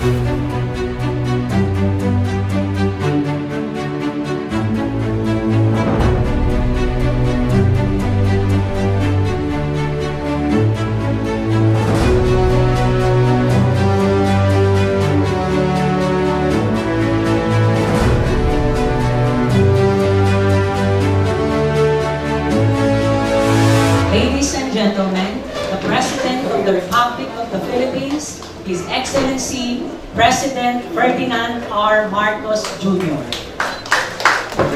Ladies and gentlemen, the President of the Republic of the Philippines, His Excellency President Ferdinand R. Marcos Jr.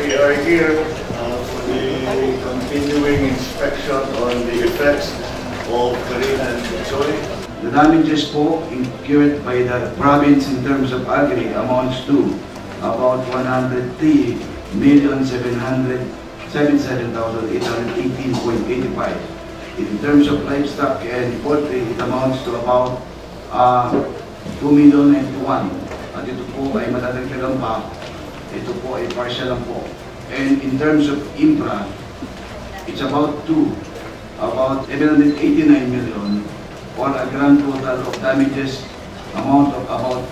We are here for the continuing inspection on the effects of Karina and Choi. The damages po incurred by the province in terms of agri amounts to about 103,777,818.85. In terms of livestock and poultry, it amounts to about 2,091,000. At ito po ay madadagdagan pa. Ito po ay partial lang po. And in terms of infra, it's about 789 million, or a grand total of damages amount of about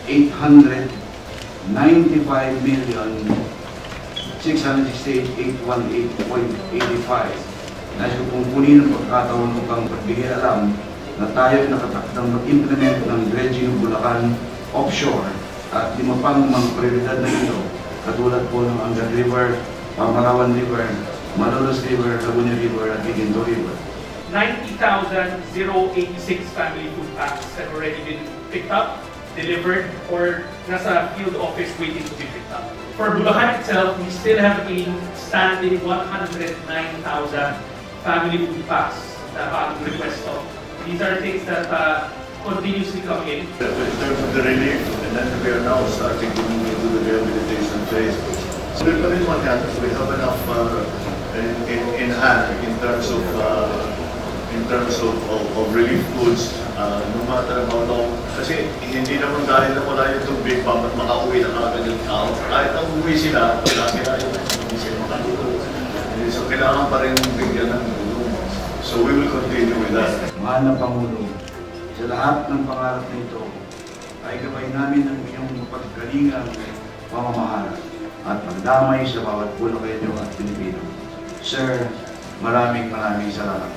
895,668,818.85. Nais ko pong kunin ang pagkataon upang pagbigay alam na tayo ay nakatakdang mag-implement ng dredging ng Bulacan offshore at 5 pang mga prioridad na ito, katulad po ng Angat River, Pamarawan River, Malolos River, Laguna River at Quinto River. 90,086 family food packs have already been picked up, delivered, or nasa field office waiting to be picked up. For Bulacan itself, we still have a standing 109,000 family food packs that are request of. These are things that continuously come in. In terms of the relief, and then we are now starting to move into the rehabilitation phase. So we have enough in hand in terms of relief goods, no matter how long. Kasi hindi naman dahil na wala yung tubig pa makauwi na kagad yung tao. Kahit ang uwi sila, kailangan hindi sila makatulog. So kailangan pa rin bigyan ng tulong. So we will continue with that. Mahal na Pangulo, sa lahat ng pangarap nito ay gabay namin ang iyong pagkalingang pamamahala at pagdamay sa bawat Bulacanyo at Pilipino. Sir, maraming salamat.